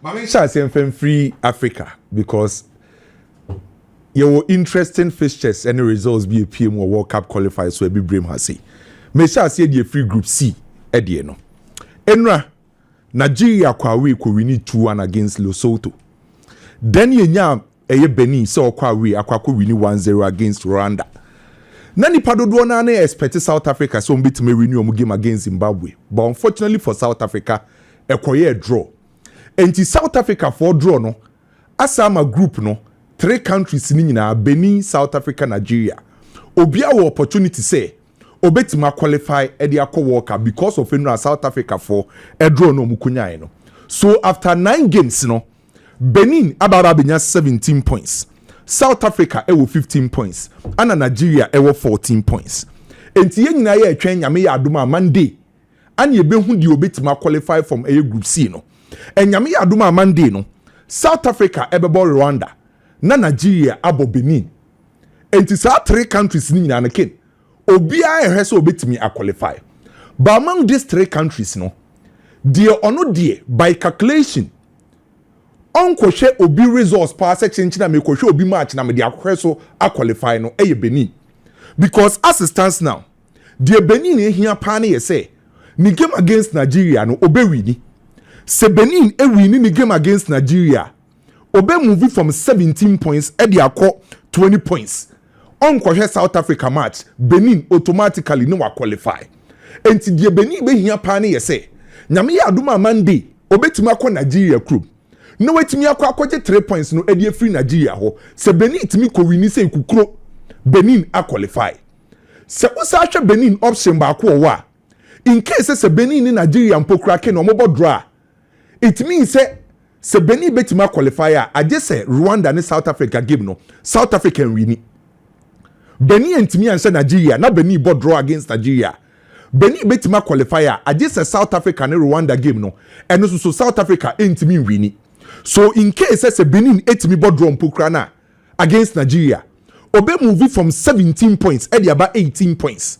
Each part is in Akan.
Mami say free Africa because your interesting fixtures and results be a PM or World Cup qualifiers so be brave has say. Me say the free group C no. Enra Nigeria kwa we ko win 2-1 against Lesotho. Then yenya Benin so kwa we akwa ko win 1-0 against Rwanda. Na nipa dodo na expect South Africa so mbitime renew omu game against Zimbabwe. But unfortunately for South Africa, ekoye draw. Enti South Africa for draw no. Asama group no, 3 countries ni nyina Benin, South Africa, Nigeria. Obia wo opportunity say obetima qualify e dey akọ World Cup because of enu South Africa for e draw no mukunyae no. So after 9 games no, Benin ababa benya 17 points. South Africa ewo 15 points and Nigeria ewo 14 points. Enti ye nyina ye atwen nyame ya adoma Monday and ye behu di obetima qualify from a group C no. En nyame ya adoma Monday no. South Africa ebebo Rwanda na Nigeria abo Benin. Enti sa 3 countries ni nyina na ken. Obia ehwe so obetimi a qualify. But among these 3 countries no, dear or no dear by calculation onko hwe obi resource pa section na me ko hwe obi match na me dia hwe so a qualify no eye Benin because as it stands now the Benin ehia pa na ye say ni game against Nigeria no obewini se Benin ewini ni game against Nigeria obe move from 17 points e dia akọ 20 points onko hwe South Africa match Benin automatically no wa qualify enti the Benin be hia pa na ye say nyame ya aduma Monday obetuma akọ Nigeria group no wetimi akwaje 3 points no edie free Nigeria ho se Benin timi ko wini se kukuro Benin a qualify se usa hwe Benin option ba ko wa in case se Benin ni Nigeria mpokura ke no mobo draw it means se Benin betima qualifier aje se Rwanda ni South Africa game no South African wini Benin ntimi anse Nigeria na Benin bo draw against Nigeria Benin betima qualifier aje se South Africa ni Rwanda game no eno so South Africa ntimi wini. So in case as a Benin etimi bodrom pokrana against Nigeria, obe move from 17 points at about 18 points.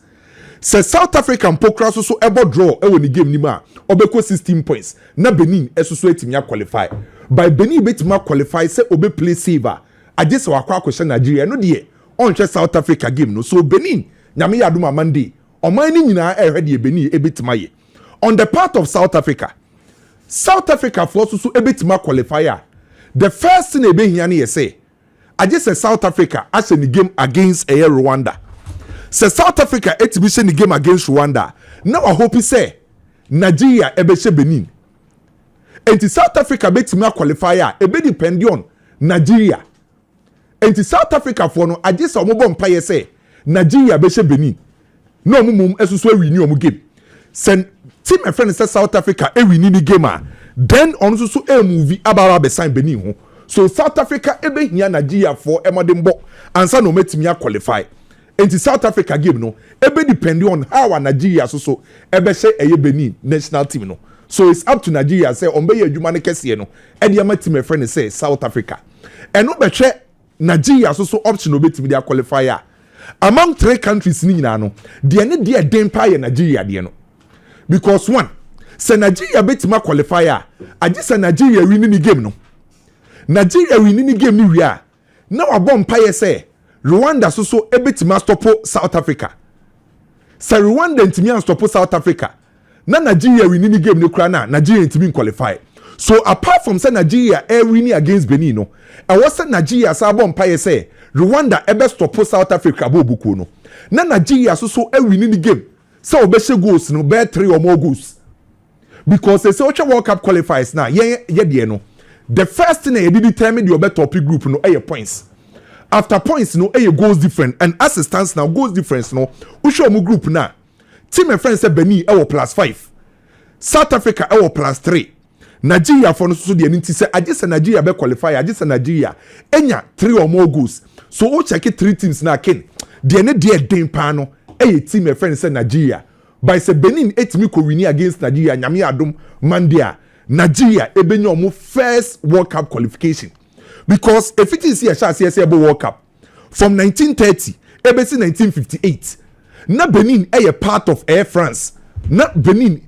Se South African pokra so ebo draw e woni game ni ma obeko 16 points. Na Benin esusu etimi qualify. By Benin betima qualify se obe play saver. Ajese wakwa akwhye Nigeria no de onhwe South Africa game no. So Benin nyame yaduma Monday. Oman ni nyina ehwe de Benin ebetima ye. On the part of South Africa for so ebetima qualifier. The first thing ebe hia na say, I just say South Africa as in the game against Rwanda. Say South Africa etimi the game against Rwanda. Now I hope he say Nigeria ebe she Benin. Enti South Africa betima qualifier ebe depend on Nigeria. Enti South Africa for no I just omobo mpa say Nigeria be she Benin. No mumum esusu ewini omu game. Send team a friend say South Africa every nini gamer then on so a movie about besign Benin ho so South Africa ebe hia Nigeria for emodembo ansa no metimi qualify enti South Africa game no ebe depend on how Nigeria so ebe say eye Benin national team no so it's up to Nigeria say on be adwuma ne kese no e de ama team a friend say South Africa eno be hwe Nigeria so option obetimi dia qualifier among 3 countries ni nyina no de ne de den pa ye Nigeria de no. Because one, say Nigeria betima qualifier, aje say Nigeria winning the game no. Nigeria winning the game ni wia. Now a bomb paye say Rwanda so ebetima stop South Africa. Say Rwanda ntimi stop South Africa. Na Nigeria winning the game no kra na Nigeria ntimi qualify. So apart from say Nigeria winning against Benin no, I was say Nigeria sa bomb paye say Rwanda ebe stop South Africa bo buku no. Na Nigeria so winning the game. So obeshe goals no be 3 or more goals because they say World Cup qualifiers now ye no the first thing they determine the top group no points after points no goals different and as it stands now goals difference no usho mu group na team and friends say Benin +5 South Africa +3 Nigeria for no so de nti say agese Nigeria be qualify agese Nigeria enya 3 or more goals so o check 3 teams na ken de ne de den pa no a team a friend say Nigeria by say Benin etimi ko wini against Nigeria nyame adom Monday Nigeria ebenyo omo first World Cup qualification because if it is here shall say World Cup from 1930 ebesi 1958 na Benin a part of Air France na Benin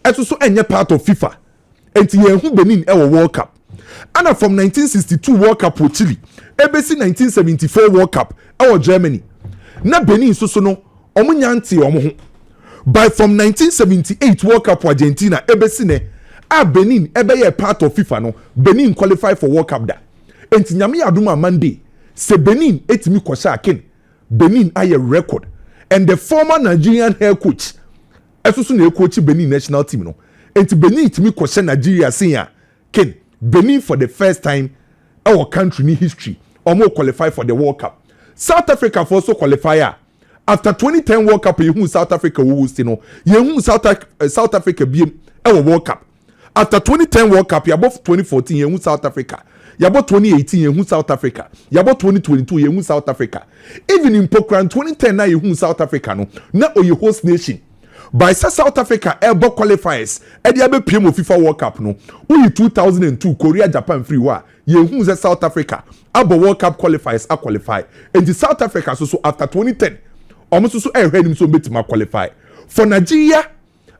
eto so enye part of FIFA enti ye hu Benin e World Cup ana from 1962 World Cup wɔ Chile ebesi 1974 World Cup ɛwɔ Germany na Benin so no ɔmo nyante ɔmo ho by from 1978 World Cup Argentina ebesi ne a Benin ɛbɛyɛ part of FIFA no Benin qualify for World Cup da enti nyame adoma Monday se Benin etimi kɔhyɛ akin Benin ayɛ record and the former Nigerian head coach ɛsoso na coach Benin national team no enti Benin etimi kɔhyɛ Nigeria senior kin Benin for the first time our country in history ɔmo qualify for the World Cup. South Africa for also qualifier after 2010 World Cup you South Africa wo host no you South Africa be our World Cup. After 2010 World Cup you above 2014 you South Africa. You about 2018 you South Africa. You about 2022 you South Africa. Even in Pokhran 2010 now you South Africa no na you host nation. By South Africa elbow qualifiers e dey be PM of FIFA World Cup no we 2002 Korea Japan free war you South Africa abo World Cup qualifiers a qualify and the South Africa so after 2010 almost so him so betima qualify for Nigeria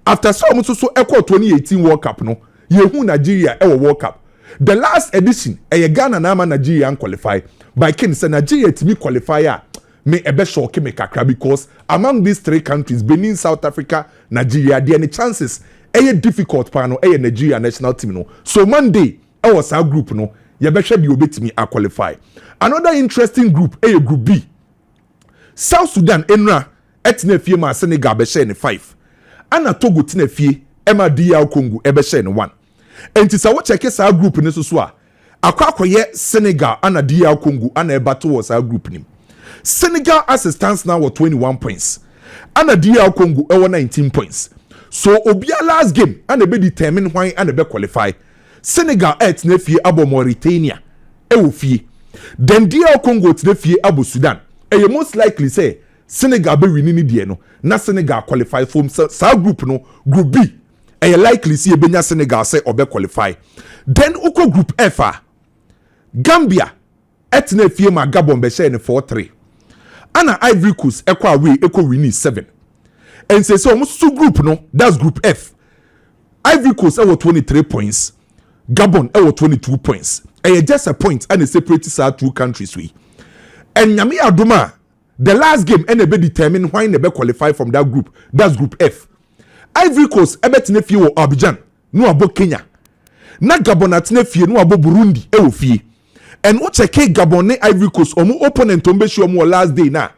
after so almost so equal 2018 World Cup no you Nigeria e World Cup the last edition Ghana na ma Nigeria qualify by kin say Nigeria to be qualifier me ebe shock me kakra because among these three countries Benin, South Africa, Nigeria there any chances difficult pa no Nigeria national team no so Monday was our group no you be hwe bi obetimi a qualify. Another interesting group group B South Sudan enra etna fie ma Senegal be share ne 5 ana Togo tena fie ma DR Congo be share ne 1 enti sa wo check sa group ne so a akwakoye Senegal ana DR Congo ana e battle was our group nim. Senegal as it stands now with 21 points. And DR Congo 19 points. So Obia last game and they be determine why and they be qualify. Senegal at Nefi abo Mauritania. Fie. Then DR Congo to Nefi abo Sudan. And you most likely say Senegal be winning the no. Na Senegal qualify from sa group no group B. And you likely see Benya Senegal say or be qualify. Then uko group F. Gambia at Nefi ma Gabon be share in 4-3. Ana Ivory Coast ekwa away win 7 and say so almost two group no that's group F. Ivory Coast 23 points, Gabon 22 points and just a point and a separate side two countries we and nyame adoma the last game and be determine why they be qualify from that group that's group F. Ivory Coast ebetine fie wo Abidjan no abo Kenya na Gabon atine fie no abo Burundi fie. And what check Gabon ne Ivory Coast omo opponent ombe show omo last day na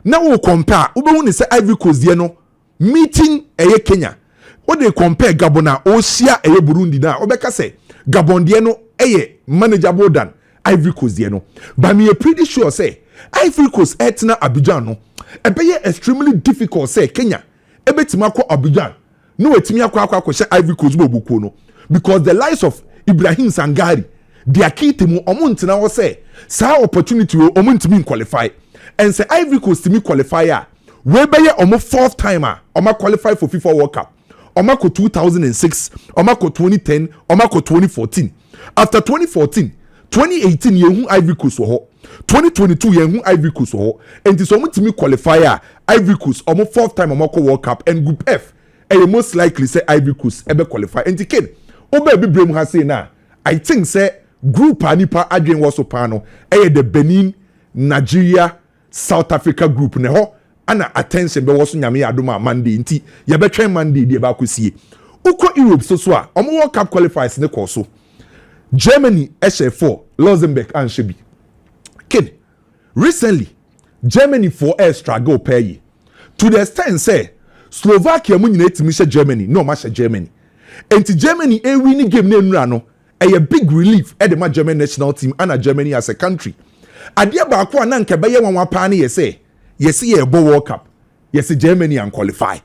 wo compare ube woni say Ivory Coast die no meeting Kenya what they compare Gabon na o sia Burundi na obeka say Gabon die no manageable than Ivory Coast die no but me pretty sure say Ivory Coast etna Abidjan no ebe extremely difficult say Kenya ebetima akọ Abidjan no wetimi akọ say Ivory Coast bobuko no because the lives of Ibrahim Sangari their key team omuntina wo say sa opportunity wo omuntimi qualify and say Ivory Coast team qualifier we be omo fourth timer omo qualify for FIFA World Cup omo ko 2006 omo ko 2010 omo ko 2014 after 2014 2018 yehu Ivory Coast wo 2022 yehu Ivory Coast wo and this omuntimi qualifier Ivory Coast omo fourth time omo ko World Cup and group F most likely say Ivory Coast ebe qualify and ken oba be brem ha say na I think say group anipa adwen woso pano the Benin, Nigeria, South Africa group ne ho ana attention be woso nyame adoma Monday nti ye be twen Monday de ba kosie uko Europe so a omo World Cup qualifiers ne koso Germany HF4 Luxembourg and Shebi ken recently Germany for air struggle pay to the extent say Slovakia mu nyina etimi hye Germany no ma hye Germany enti Germany win game na nura no a big relief at the German national team and Germany as a country. Adia ba kwa na nke beye wanwa pa na yese ye bo World Cup. Yese Germany and qualify.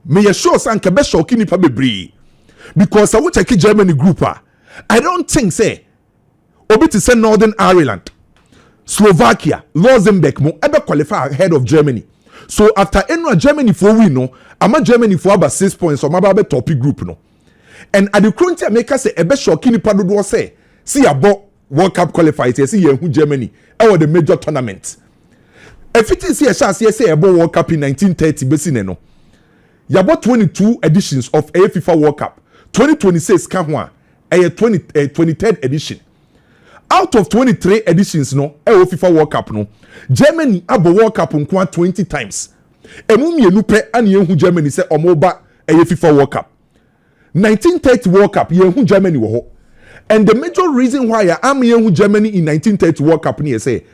Me ye sure san nke be shock nipa bebre. Because I will check Germany group I don't think say obi to say Northern Ireland, Slovakia, Luxembourg mo ebe qualify ahead of Germany. So after enwa Germany for win no, ama Germany for about 6 points or maba be topic group no. And at the current time, make us say a best shocking paddle say, see about World Cup qualifiers, see who Germany, or the major tournament. If it is here, say about World Cup in 1930, Bessineno. You about 22 editions of a FIFA World Cup, 2026 Kahwa, a 23rd edition. Out of 23 editions no FIFA World Cup no, Germany abo World Cup nkwa 20 times. Emu mienu pe ani yehu Germany say omoba FIFA World Cup. 1930 World Cup yehu Germany wo ho. And the major reason why I am yehu Germany in 1930 World Cup ni say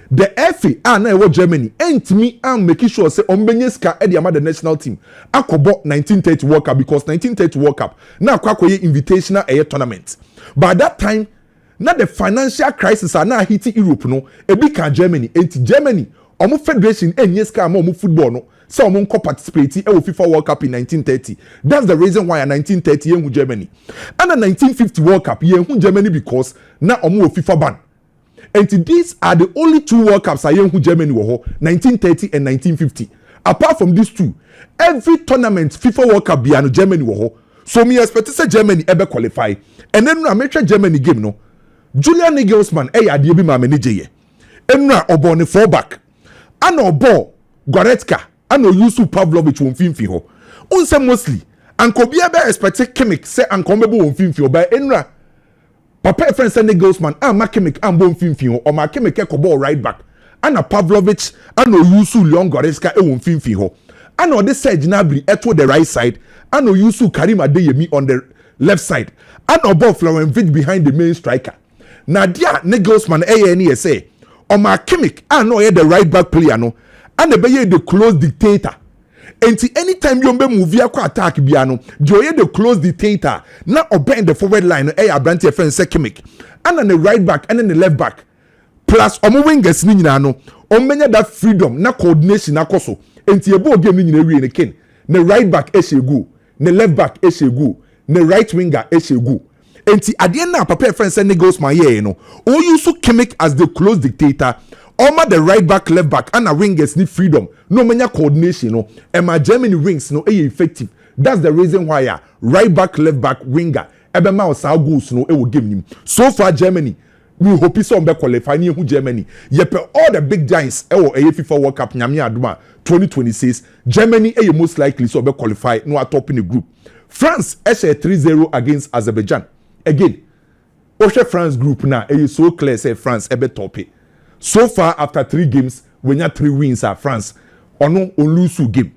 the FA na ewo Germany ain't me am making sure say ombenye ska e the national team akobo 1930 World Cup because 1930 World Cup na akwakoye invitational tournament. By that time na the financial crisis na hit Europe no ebi kan Germany enti Germany omo federation enye ska ma omo football no so omo nko participate e wo FIFA World Cup in 1930. That's the reason why in 1930 yehu Germany. And in 1950 World Cup yehu Germany because na omo FIFA ban. And these are the only 2 World Cups I yehu Germany wo ho 1930 and 1950. Apart from these 2, every tournament FIFA World Cup biano Germany wo ho. So me expect say Germany ebe qualify. And then na make Germany game no. Julian Nagelsmann adie bi ma manage ye. Enra obo ne 4 back. Ana obo Goretzka, ana Yusuf Pavlovic won finfi ho. Unse mostly anko bia be expect Kimmich say anko mebo won finfi ho by enra Papa friend say Nagelsmann ma Kimmich ambo finfi ho o ma Kimmich e ko ball right back. Ana Pavlovic ana Yusuf Leon Goretzka e won finfi ho. Ana ode Serge Gnabry to the right side, ana Yusuf Karim Adeyemi on the left side. Ana obo Florian Wirtz behind the main striker. Nadia Nagelsmann any say Oma Kimmich no the right back player no and the close dictator. And anytime you move attack biano, the close dictator now obey the forward line Branty friend say Kimmich and then the right back and then the left back plus wingers ni no omenya that freedom na coordination na koso enti ebo game ni na wie ken the right back eshegu the left back eshegu the right winger eshegu. Enti adien na papa friend say Nagelsmann here no o use Kimmich as the close dictator oma the right back left back and a wingers need freedom no menya coordination no and my Germany wings no effective. That's the reason why right back left back winger ebe ma o sa goals no e wo game nim. So far Germany we hope so be qualify ni hu Germany yepe all the big giants e wo FIFA World Cup nyame adoma 2026 Germany e most likely so be qualify no atop in the group. France share 3-0 against Azerbaijan. Again, Oshe France group now is so clear say France ebe top it. So far after 3 games, we have 3 wins at France. Ono lose game.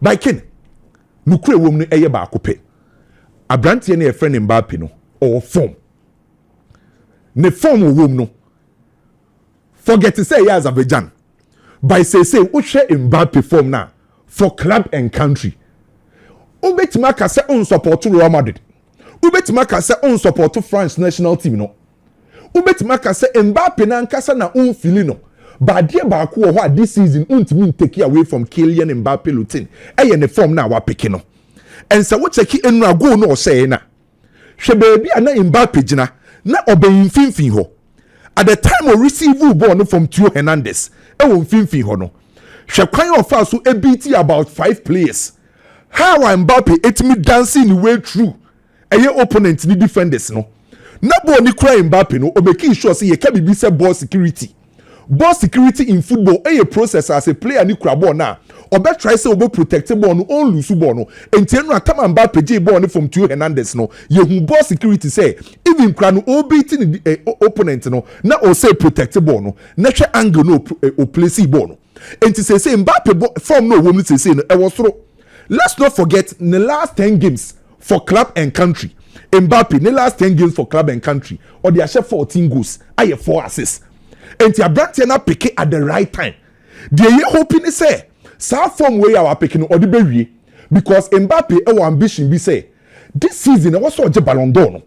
By Ken, nukure woman eye ba akope. Abrantie na e friend Mbappe no or form. Ne form woman no. Forget to say Azerbaijan. By say Oshe Mbappe form now for club and country. Obetima ka say on support Real Madrid. Ubetima ka say on support France national team no. Ubetima ka say Mbappe na nkasa na unfili no. But dear ba ko ho this season untimi take away from Kylian Mbappe routine. Eye ne form na wa pick no. And so what check enra go no say na. Hwe baby ana Mbappe gina na obeyin finfin ho. At the time we receive ball no from Theo Hernandez. E won finfin ho no. Hwe kwan of us so e beat about 5 players. How Mbappe etimi dancing the way through. Eye opponent ni defenders no. Na ball ni cry Mbappe no o making sure say ye can be say ball security. Ball security in football a process as a player ni kura ball na. Obe try say obe protect ball no on lose ball no. Enti no atama Mbappe je ball no from Theo Hernandez no. Ye hu ball security say even kura no o beating the opponent no na o say protect ball no. Na hwe angle no o place ball no. Enti say Mbappe form no wo mu say no e wo soro. Let's not forget in the last 10 games for club and country. Mbappe in the last 10 games for club and country or they share 14 goals. I have 4 assists. And the Abrantia na pick at the right time. They ye hoping to say sa form way our picking or the berry because Mbappe our ambition be say this season was so Ballon d'Or.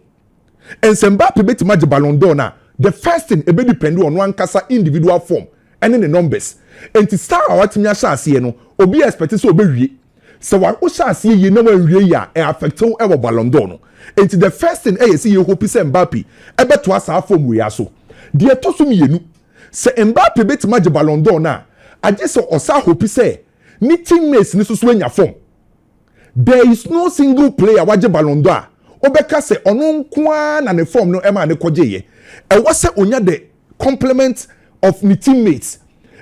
And Mbappe bet match Ballon d'Or na the first thing e be depend on one kasa individual form and in the numbers. And to start our team ya share no obi expect so obewie. So what Osha see ye no wie ya e affect o e Ballon d'Or no. And the first thing e see you hope say Mbappe e bet was our form we aso. Die to so mienu se Mbappe bet match Ballon d'Or na aje so osa hope say ni teammates ni so anya form. There is no single player waje Ballon d'Or obeka se ono nko na ne form no e ma ne koje ye. E wo se onya the complement of ni teammates.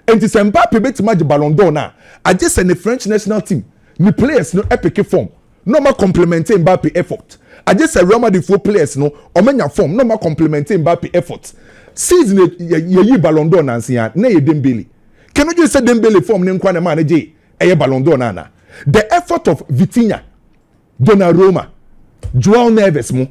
And it's Mbappe bet match Ballon d'Or na aje se ne French national team ni players no epic form no ma complement Mbappe effort I just say Real Madrid for players no omenya form no ma complementing Mbappe effort season ye Ballon d'Or nansia na ye Dembele can you say Dembele form ne nkwa na ma na je eye Ballon d'Or na the effort of Vitinha Donnarumma Joao Neves mo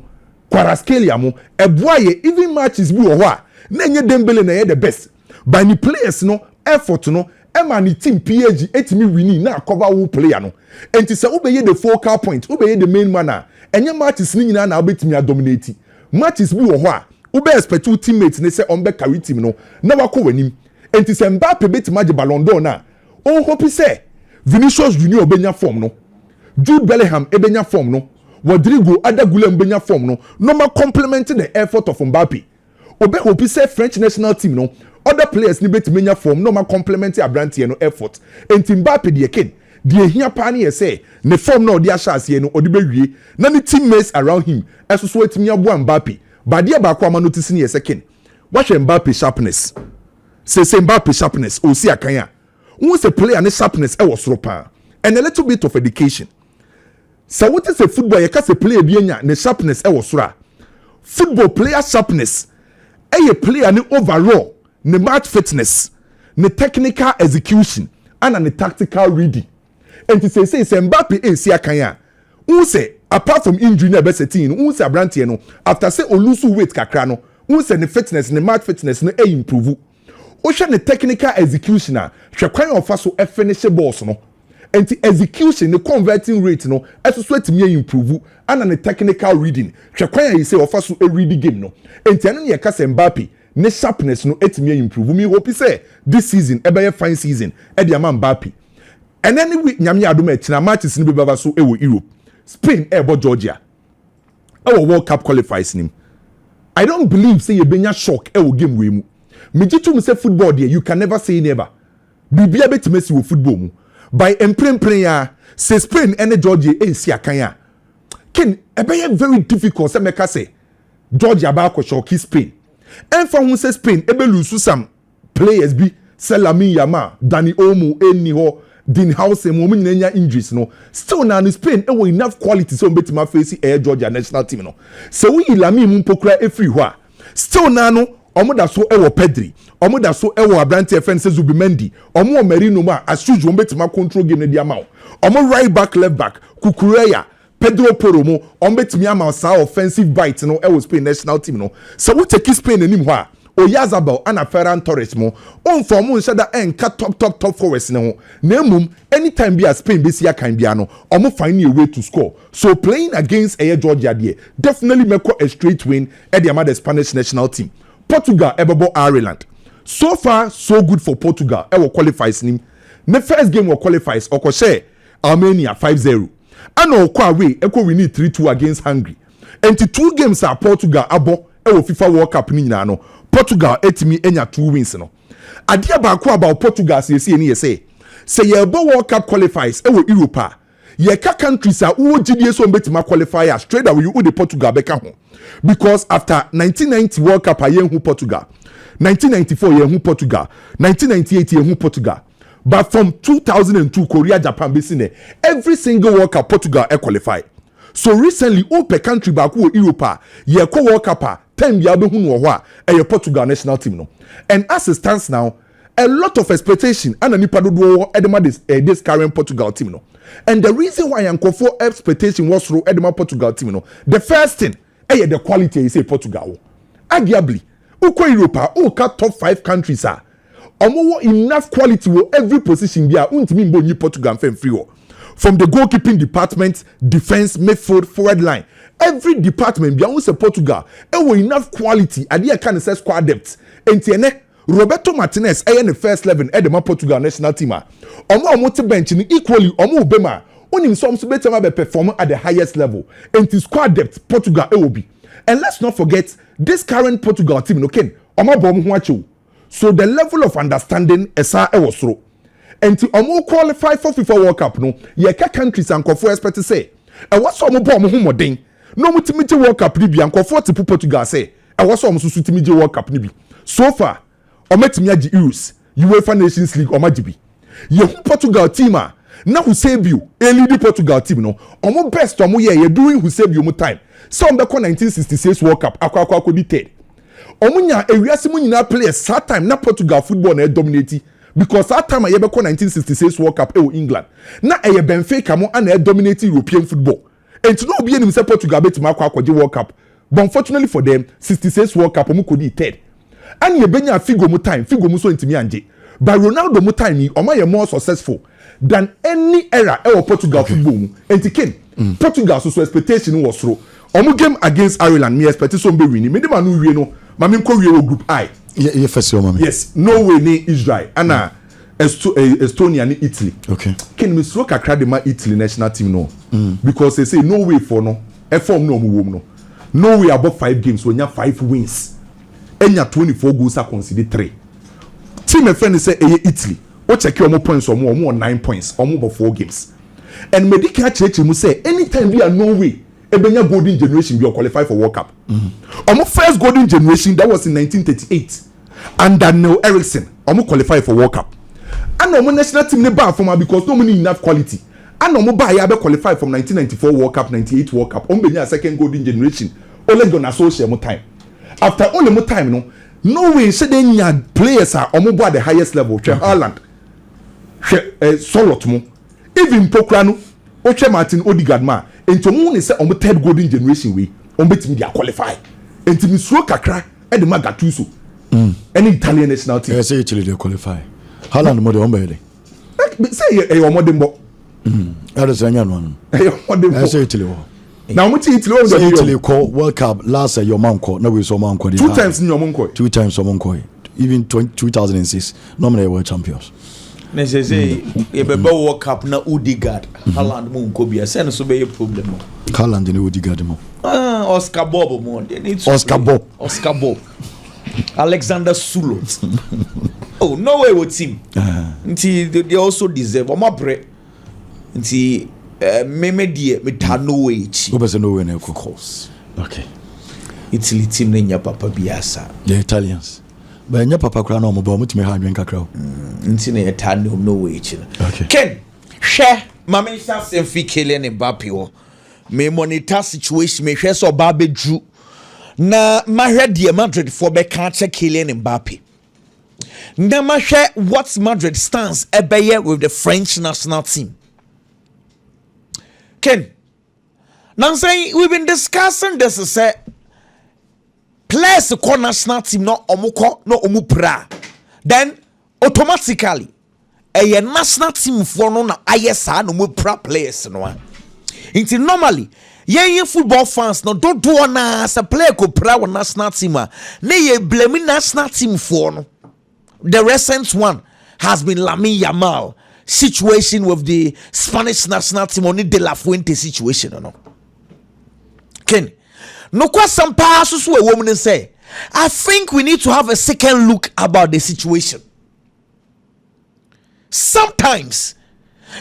Kvaratskhelia mo eboaye even matches bi wo ho a na nye Dembele na ye the best by the players no effort no ema ni team PSG etimi winning na cover wo player no enti se obeye the focal point obeye the main man a enye matches ni nyina na obetimi dominate matches bi wo ho a ube expect two teammates ne se on be carry team no na wako wanim enti se Mbappe betima je Ballon d'Or na o hope say Vinicius Junior obenya form no Jude Bellingham ebenya form no Rodrigo Adagula mbenya form no no ma complementing the effort of Mbappe obe hope say French national team no other players ni betimenya form no ma complement Abrantie no effort enti Mbappe de ken de hia pa na say ne form no de ahase no ode bewie na ne teammates around him esoso etimi aboa Mbappe badia ba kwa ma notice ne second wahwe Mbappe sharpness say Mbappe sharpness o si akanya who say player ne sharpness e was ropa and a little bit of education so what is a football you can say player bi anya ne sharpness e was sora football player sharpness a player ne overall ne match fitness ne technical execution and ne tactical reading and to say Mbappe e si akanya who say apart from injury na be setting who say Abrantie no after say o lose weight kakra no who say ne fitness ne match fitness no e improve o hwe ne technical execution a hwe kwan ofa so e finish balls no and the execution the converting rate no eso etimi improve and ne technical reading hwe kwan a say ofa so e read game no and eno ne ka say Mbappe ne sharpness no etimi improve me hope say this season e be fine season e de am Mbappe and then we nyame adom e tina matches ni be baba so e wo Europe Spain ebo Georgia our World Cup qualifiers nim I don't believe say you benya shock e wo game we mu me jitu say football there you can never say never bibia betimesi wo football mu by emprempren ya say Spain and Georgia e si akan ya ken e be very difficult say meka say Georgia ba ko shock Spain and for who say Spain e be lose some players bi Lamine Yamal Dani Olmo eni ho Dean House mo nyanya injuries no still na Spain e wo enough quality so betima face e Georgia national team no so we Lamine mu pokura e free ho a still na no omo da so e wo Pedri omo da so e wo Abrantie fence Zubimendi omo Merino ma as usual betima control game ne dia ma omo right back left back Kukureya Pedro Porro mo omo betimi ama sa offensive bite no e wo Spain national team no so we take Spain anim ho a Oyazabal and Ferran Torres mo on for mo nshada enka top forwards ne ho na emum anytime be a Spain be sia kan bia no omo find a way to score so playing against Georgia there definitely make a straight win at the amount the Spanish national team Portugal ebebo Ireland so far so good for Portugal e qualifies nim the first game we qualifies okose Armenia 5-0 and okwa away e ko win 3-2 against Hungary and the two games are Portugal abo e FIFA World Cup ni nyina no Portugal etimi enya 2 wins no adia ba ko about Portugal say ni say ye bo World Cup qualifiers e wo Europe ye ka countries a wo gidie so betima qualifier straight away you the Portugal beka ho because after 1990 World Cup ayen hu Portugal 1994 ye hu Portugal 1998 ye hu Portugal but from 2002 Korea Japan basically every single World Cup Portugal e qualify so recently per country back wo Europe ye ko World Cup time bia be hu no ho a Portugal national team no and as it stands now a lot of expectation and nipa dodo edema this current Portugal team no and the reason why for expectation was through edema Portugal team no the first thing the quality you say Portugal arguably uko Europe uka top 5 countries are omo enough quality wo every position bia untimi mbo ni Portugal fan free wo from the goalkeeping department defense midfield forward line every department bia say Portugal e wo enough quality ade e kan say squad depth entiene Roberto Martinez in the first 11 at the Portugal national team omo te bench ni equally omo bema onim some so better be perform at the highest level and the squad depth Portugal e will be and let's not forget this current Portugal team no ken omo bom ho achew so the level of understanding esa e was through and to omo qualify for FIFA World Cup no ye ka countries and kofo expect to say e was omo bom ho modern no mutimije World Cup ni bia kofo te Portugal say e was omo susu timije World Cup ni bi so far ometimi agi Euros UEFA Nations League omajibi ye Portugal team a Now Eusebio, lead Portugal team no. Omo best omo ye during Eusebio mo time. Some back 1966 World Cup akwa di third. Omo nya ewiase mo nyina players that time na Portugal football na dominate because that time ye back 1966 World Cup England. Na Benfica mo na dominate European football. And to no be any say Portugal bet ma akwa World Cup. But unfortunately for them 66 World Cup omo kodi third. And ye benya Figo mo time, Figo mo so ntimi anje. But Ronaldo mo time ni omo ye more successful than any era Portugal football. And again, Portugal so expectation was through. Omo game against Ireland, me expect some be winning. Me dem anu wie no, ma me nko wie group I. Yeah, first mama. Yes, Norway ni Israel, ana Estonia ni Italy. Okay. Ken me so kakra de ma Italy national team no. Because they say Norway for no, e form no mo no. Norway above 5 games, we nya 5 wins. Enya 24 goals are considered 3. Team e friend say Italy. O check your points or more 9 points or more 4 games. And medical church mu say anytime we are Norway ebenya golden generation we qualify for World Cup. Omo first golden generation that was in 1938 and Daniel Eriksson omo qualify for World Cup. And omo national team ne ba form because no money enough quality. And omo ba ya be qualify from 1994 World Cup, 98 World Cup. Omo benya second golden generation. Ole gonna associate mo time. After all the time no Norway say they need players are omo bo at the highest level. Haaland Solot mo even Pokrano Oche Martin Odegaard ma ento mo ne say omo third golden generation we omo betimi dia qualify enti mi suo kakra e de Gattuso any Italian national team say Italy they qualify Haaland mo de omo be say e omo de mbo that is anya no e omo de mbo say Italy wo now mo Italy wo say Italy call World Cup last year your man call na we so man call 2 times in your man call 2 times so man call even 2006 normally world champions. Necessary a World Cup na Odegaard Haaland mo nko bia say no so be problem mo Haaland ni Odegaard mo Oscar Bob mo Oscar Bob Alexander Sulot oh no way with team nti they also deserve o mabre nti meme die meta no way chi o no way na of course okay Italy team na nya papa biasa the Italians but nya papa kra na mo ba mutime ha adwen kakra nti na eta no way chi okay Ken share mama Sam fi Kylian Mbappe wo me monitor situation me hwe so ba bedru na mahwe de Madrid for be ka che Kylian Mbappe na mahwe what Madrid stands ebeye with the French national team. Ken, now saying we've been discussing this say players the national team no omuko no omupra then automatically a national team for no na ayesa no omupra players no until normally yeah football fans no don't do na as a player ko pra with national team na ye blame national team for no the recent one has been Lamine Yamal situation with the Spanish national team on the De La Fuente situation no Ken no question pass so a woman say I think we need to have a second look about the situation. Sometimes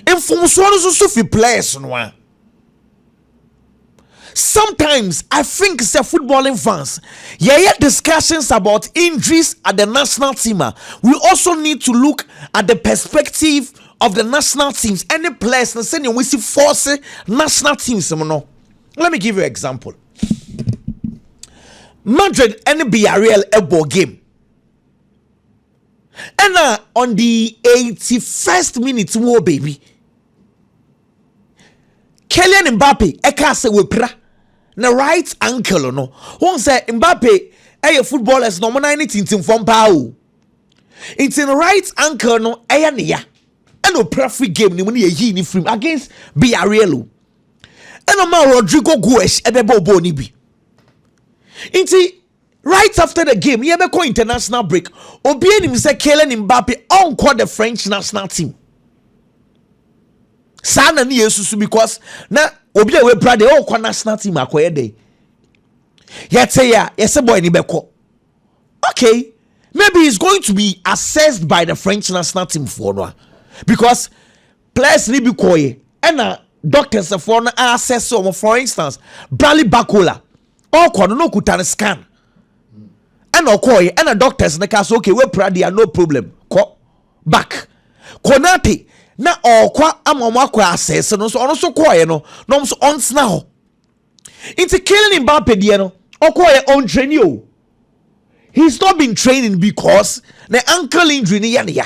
information so fi players no sometimes I think the footballing fans discussions about injuries at the national team we also need to look at the perspective of the national teams any players na say we see force national teams no. Let me give you an example. Madrid and Villarreal a game and on the 81st minute more baby Kylian Mbappe eka se we pra na right ankle no won say Mbappe a footballers no man anything from pa o into right ankle no e ne ya and no free game ni mo ne yi ni free against Villarreal and ma Rodrigo Goes e be bobo ni bi into right after the game ye be call international break obi enim say Kylian Mbappe on call the French national team sana ni yesusu because na obi a we brother o kwa national team akoye dey yet say ya yes boy ni beko okay maybe he's going to be assessed by the French national team for no because players ni bi koye and doctors for no assess for instance Bradley Bacola o ko no kuta scan and okoye and doctors na ka so okay we brother no problem ko back Konate na okwa amamo akwa assess no so ono so koye no no so onsna ho into Kylian Mbappe die no okoye on train o. He's not been training because the ankle injury ni ya.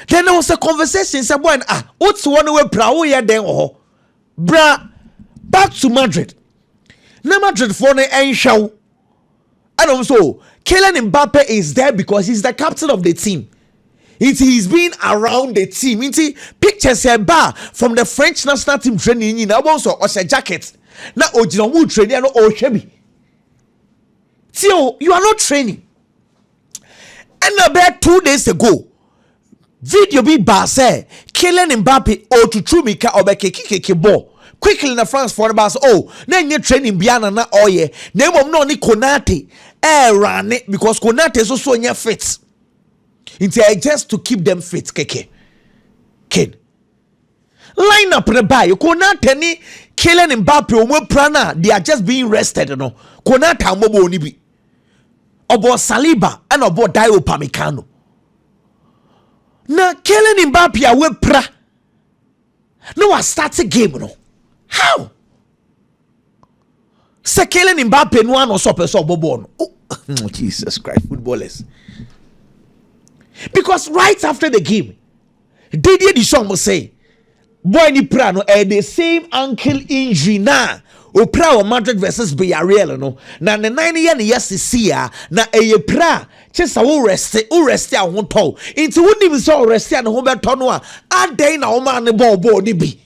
Then there was a conversation say boy what's one way pra wo ya den ho bra back to Madrid na Madrid for ne enhwaw and also Kylian Mbappe is there because he's the captain of the team. He's been around the team. Pictures here bar from the French national team training in also a jacket. Now Ojino training no Oshebi. So you are not training. And about 2 days ago, video be bar say Kylian Mbappe or to Trumika or keke ball. Quickly in the France for the bus. Oh, then you training Biana na oye. Name of no ni Konate. Run it because Konate is also in your fit. It's just to keep them fit, keke. Ken. Line up the buy. Konate ni Kylian Mbappe o prana. They are just being rested, no. Konate amobo onibi. Obo Saliba and obo Dayo Pamecano. Na Kylian Mbappe awe pra. No, I start a game, no. How? Se Kylian Mbappe no one or so bobo. Oh, Jesus Christ, footballers. Because right after the game, Didier Deschamps will say, boy ni prano the same ankle injury na o pra o Madrid versus Villarreal no na the 9 year yes see na pra chesa wo rest a ho to into woni bi so rest a ho beto no a aden na o ma ne ball ni bi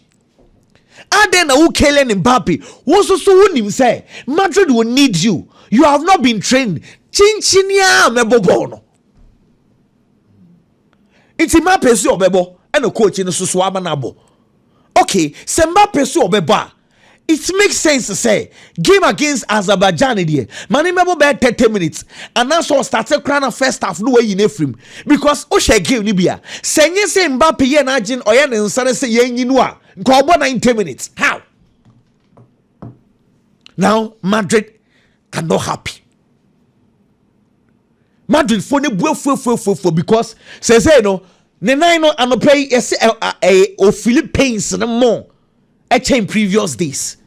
aden na wo Kylian Mbappe wo so woni say Madrid will need you have not been trained chinchinia mebo no it's Mbappe so obebo and the coach in so amanabo. Okay, Mbappe so obeba. It makes sense to say game against Azerbaijan here. Mani mebo be 30 minutes and now so started crown first half no way in Ephraim because o share game ni bia. Senye say Mbappe ye na agin oye ne nsare say ye nyinu a nko obo 90 minutes. How? Now Madrid are not happy. Madrid for ne buo because say no ne nine no anope yes o Philippines no more in previous days.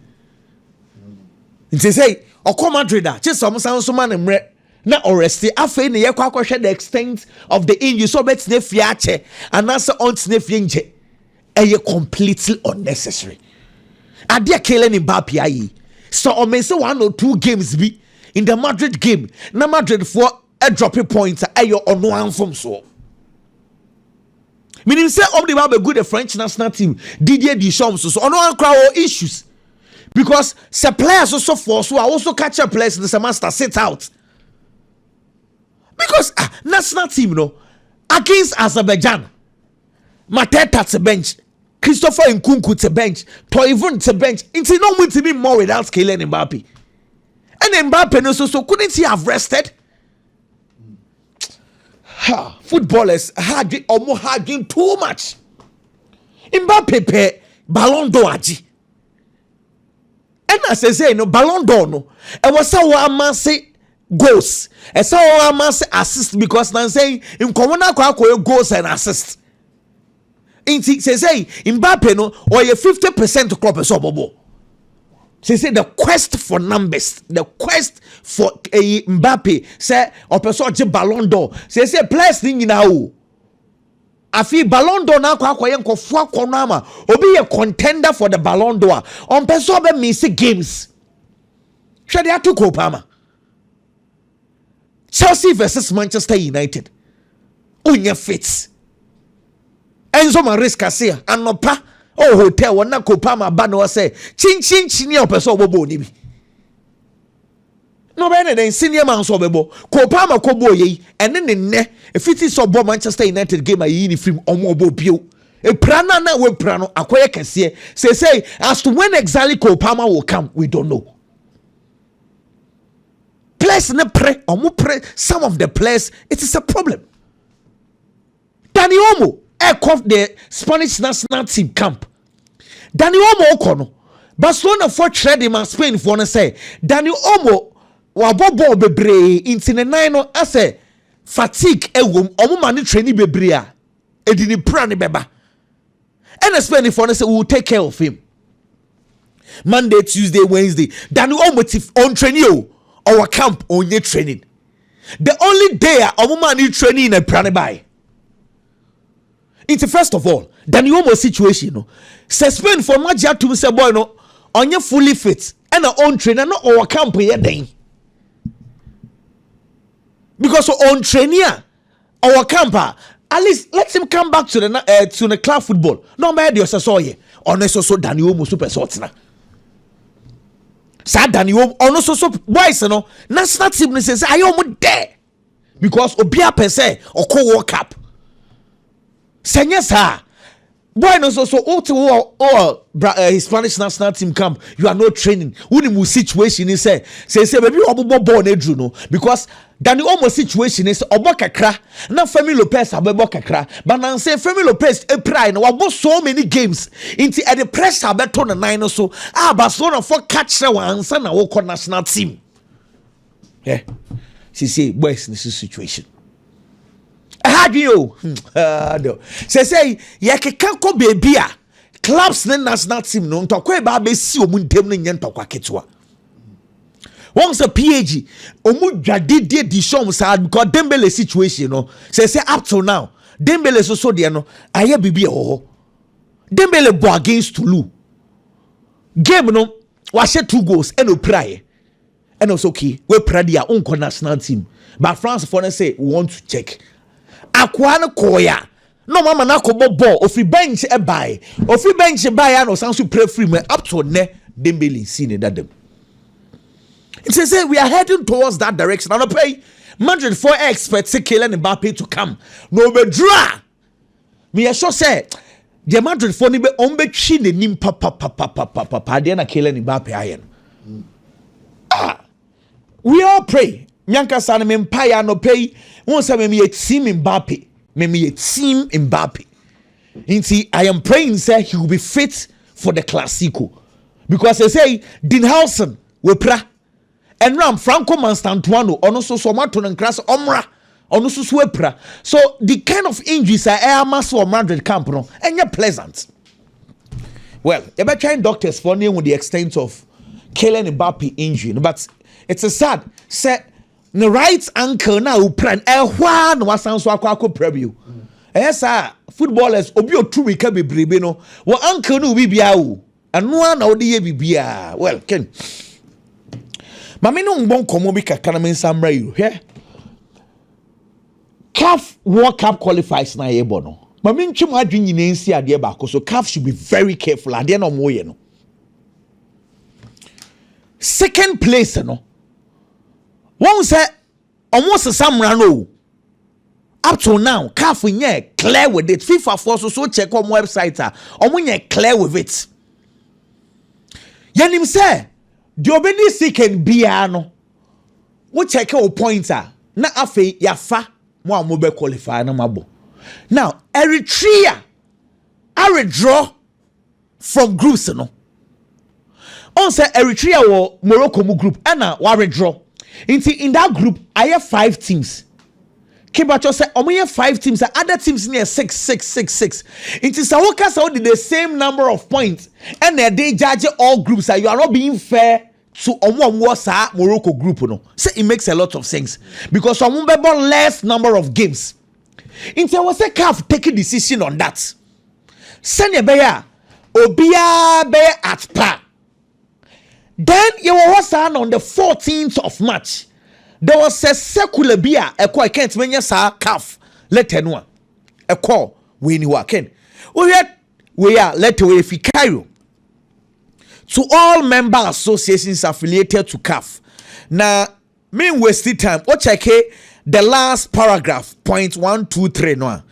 Say o Madrid a che some san so man mre na oresti afa ne ye kwa the extent of the injury so bet ne fie ache and answer on ne fie nje completely unnecessary. Adia Kylian Mbappe ayi so o me say 1 or 2 games be in the Madrid game na Madrid for a dropping point on one from so. Meaning say the Bible good the French national team Didier Deschamps so on one crowd issues because the players also force who also catch up players in the semester sit out because national team no against Azerbaijan Mateta to bench Christopher Nkunku to bench Toivon to bench it's no way to be more without Kylian Mbappe and Mbappe no so couldn't he have rested? Footballers had too much. Mbappe pay Ballon d'Or aji. And as I say no Ballon d'Or no. E was so amase goals. E so amase assist because now say in common kwa goals and assist. Inti say Mbappe no or ye 50% club so bobo. She said the quest for numbers, the quest for a Mbappe, say or person Ballon d'Or. She say players thing now. I feel Ballon d'Or now kwa yenko fwa konama. Obi a contender for the Ballon d'Or. On person be miss games. Shadi atu Kopama. Chelsea versus Manchester United. Unya fits. Enzo Maresca say anopa. Oh, hotel wana Kopama bano say chin chini opeso bobo ni bi. No be den senior man so bebo. Kopama kobo ye ene ne if it is so Manchester United game ayi ni film omo obo bio. E prana na we prano akoye kese. Say as to when exactly Kopama will come, we don't know. Players ne pre omo pre some of the players it is a problem. Dani Olmo off the Spanish national team camp. Dani Olmo okono. Barcelona for trade man Spain for na say Dani Olmo wa bobo bebre into the nine as fatigue ewom omo mani training bebre a edini pra ne beba. And Spain for say we will take care of him. Monday, Tuesday, Wednesday. Then we on training our camp on your training. The only day our man need training in a prane by. It's first of all, then you almost situation, no. Suspend for Maja to say boy no on your fully fit and our own trainer, not our camp here then. Because on trainer, our camper, at least let him come back to the club football. No matter your sasoye, honest so than you almost super sorts now. Sad than you almost so boys, no. National team says I almost there because Obia per se or co-work up. Senya sir. Boy no so Spanish national team camp. You are not training. When situation is say baby obo born edru no because then the almost situation is obo kakra na Femi Lopez abebo kakra but now say Femi Lopez e pray no wabo so many games into at the pressure beto na nine no so Barcelona for catch one answer na wo national team. Yeah. See boys in this situation. Had you say ya keka ko baby a clubs na national team no ntokwa ba be si omu ndem no nyentokwa ketwa once a PAG omu dwadede di show sad because Dembele situation no say up till now Dembele so there no aye bibi ho Dembele bo against Toulouse game no wa share 2 goals and no pray and also okay we pray dia unko national team but France for say we want to check akwa no koya no mama na kobo ball ofi bench e buy no sanso pray free me up to ne Dembele see ne dadem. It says we are heading towards that direction. And I pay Madrid for experts say Kylian Mbappe to come. No be draw. Me sure say the Madrid for ni be on be chi ne nim pa de na Kylian Mbappe ayen. We all pray. Nyanka san me empire no pay. Won say me a team Mbappe. Me a team Mbappe. Inti I am praying say he will be fit for the Clasico. Because they say Dinhausen we pray. And Ram Franco Manstantuano ono so mato and crass omra ono so swepra. So the kind of injuries are air mass or Madrid camp no and you're pleasant. Well, you're trying doctors for near with the extent of Kylian Mbappe injury, but it's a sad set the right ankle now plan one was sounds so preview. Yes, sir. Footballers obi o 2 week be brebe no. Wo ankle no bi bia o. Anu na odi ye bibia. Well, Ken. Mami no mbon komo bi kakana men samra you. Here. CAF World Cup qualifiers na yebo no. Mami ntwem adwen nyina nsi ade ba ko so CAF should be very careful ade na mo ye no. Second place no. One say almost samra no. Up to now, CAF nye clear with it. FIFA for so check on website omunye clear with it. Yanim say the obedi second bia no. We check your pointer. Na afe yafa mo amobe qualify na mabo. Now, Eritrea I withdraw from groups no. On say Eritrea or Morocco mu group and wa withdraw. In that group I have 5 teams. Kibacho say omoye 5 teams, other teams near 6. It is Sawoka so did the same number of points and they judge all groups that you are not being fair to Omo Morocco group no. Say it makes a lot of sense because Omo be less number of games. Inti was a CAF take a decision on that. Send beya obia be at par. Then you was on the 14th of March. There was a secular beer, a call can't menya sa calf. Let one. A call when you are ken. We are let away if Cairo. To all member associations affiliated to CAF. Now, mean wasted time. Or check the last paragraph, point 1, 2, 3. No.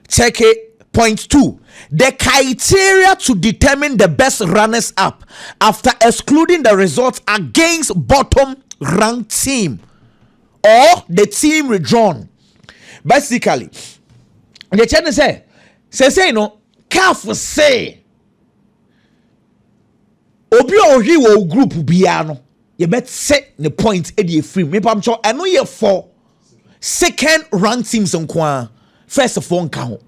Check it. Point 2. The criteria to determine the best runners up after excluding the results against bottom ranked team. Or the team withdrawn. Basically, the channel say no, CAF say obi ohi wo group bia no you bet set the point e dey free me pam cho eno ye for second rank teams nko first of all nka ho.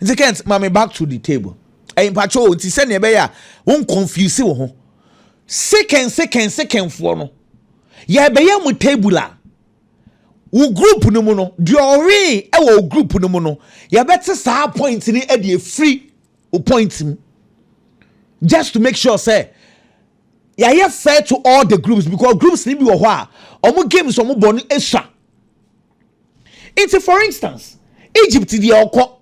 Second, mama back to the table. Empacho nti se ne be ya won confuse wo ho. Second for no. Ya be ya mu table a. Wo group no mu no, di ori e wo group no mu no. Ya beti sa point ni e dey free o point mu. Just to make sure say ya fair to all the groups because groups ni bi wo ho a omo games omo bonu esha. It's for instance, Egypt di okọ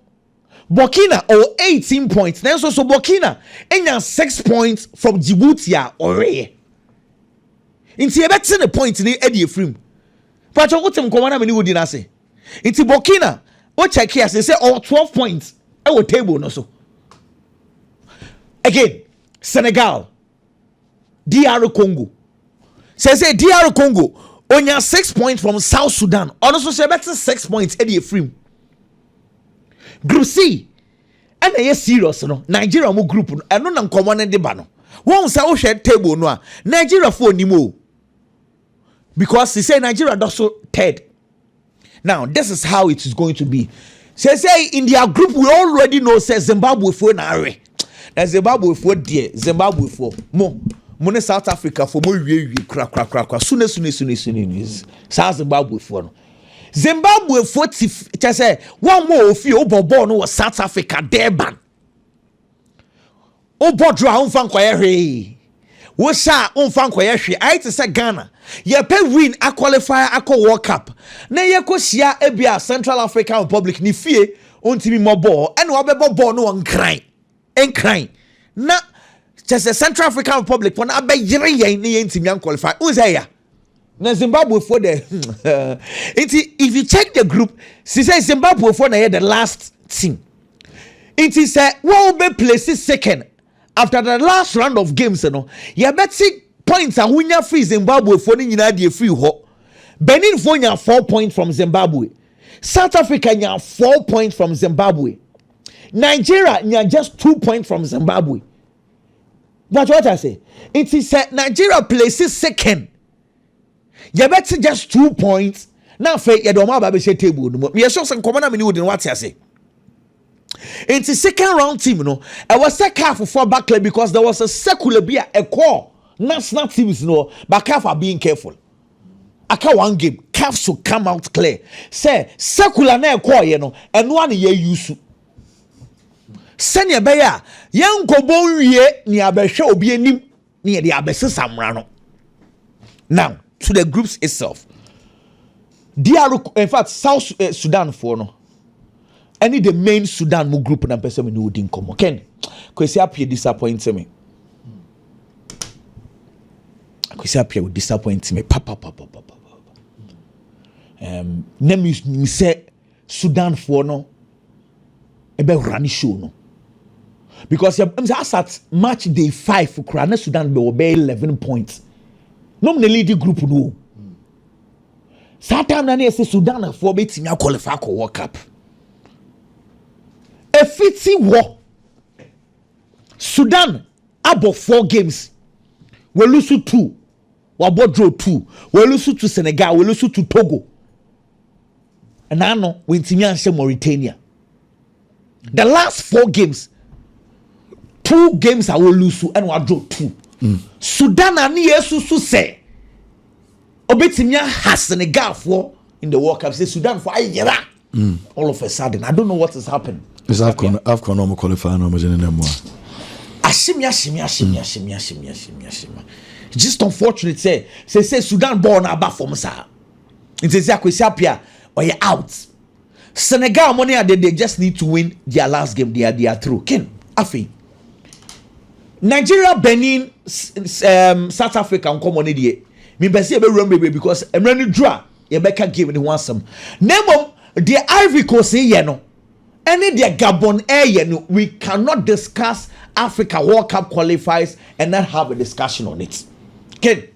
Burkina 18 points. Then so Burkina enya 6 points from Djibouti ore. Inti ebetse the point ni e dey free. But what them come na me ni wodi na say. Inti Burkina o check here say 12 points e wo table no so. Again, Senegal, DR Congo. Say DR Congo onya 6 points from South Sudan. Also say better 6 points e dey free. Group C and a serious no Nigeria mo group no eno na nkomo ne de ba no won say wo hwe table no a Nigeria for nimo because they say Nigeria does so third. Now this is how it is going to be. Say in their group we already know say Zimbabwe for na are na Zimbabwe for there Zimbabwe for mo ne South Africa for mo wie kra sune South Zimbabwe for no Zimbabwe 40 say one more of you obo no South Africa Durban obo draw on fan kwaye hwe wo sha on fan kwaye hwe I to say Ghana ye pe win a qualifier akọ World Cup na ye ko hia ebia Central African Republic ni fie ontimi mo ball and wo be ball no enkran na just Central African Republic for na be yire yen na ye ntimi an qualify who say ya na Zimbabwe for the if you check the group she say Zimbabwe for na the last team it is will be placed second after the last round of games no you better points a hunya free Zimbabwe for ni nyina de free ho Benin for nya 4 points from Zimbabwe South Africa nya 4 points from Zimbabwe Nigeria nya just 2 points from Zimbabwe but what I say it is Nigeria places second. You better just 2 points. Now, you don't have a table. We are sure some common many wouldn't what you say. It's the second round team, you know. I was a half for backline because there was a secular beer, a core. National teams, you know, but calf are being careful. I can't one game. Calf should come out clear. Say, secular na core, you know, and one year use. Send your bear. Young Cobon ye near Besho be nim near the Abbess Samrano. Now, to the groups itself. In fact, South Sudan for no. Any the main Sudan mo group na person no din komo. Ken, kwesi appear disappoint me. Kwesi appear with disappoint me. Papa. Name me say Sudan for no. Ebe rani show no. Because as at match day 5 for Krana Sudan be 11 points. No me lead the group no. Satam na ne say Sudan for betimi qualify for World Cup. A fiti war. Sudan above 4 games. We lose to 2. We draw 2. We lose to Senegal. We lose to Togo. And now we intimiate Mauritania. The last 4 games, 2 games I will lose and we draw 2. Sudan ani yesu say obetimia has Senegal for in the World Cup. Say Sudan for ayera. All of a sudden, I don't know what has happened. It's AFCON normal qualifier no more. Ashimia. Just unfortunate say Sudan born about from sir. It is Akwesiapia or you out. Senegal money they just need to win their last game. They are through. Ken Afi. Nigeria, Benin, South Africa on common idea. Me besi ebe run baby because emrani draw ye beka game ni want some. Nemo the Ivory Coast ye no. Any the Gabon ye no. We cannot discuss Africa World Cup qualifiers and not have a discussion on it. Okay.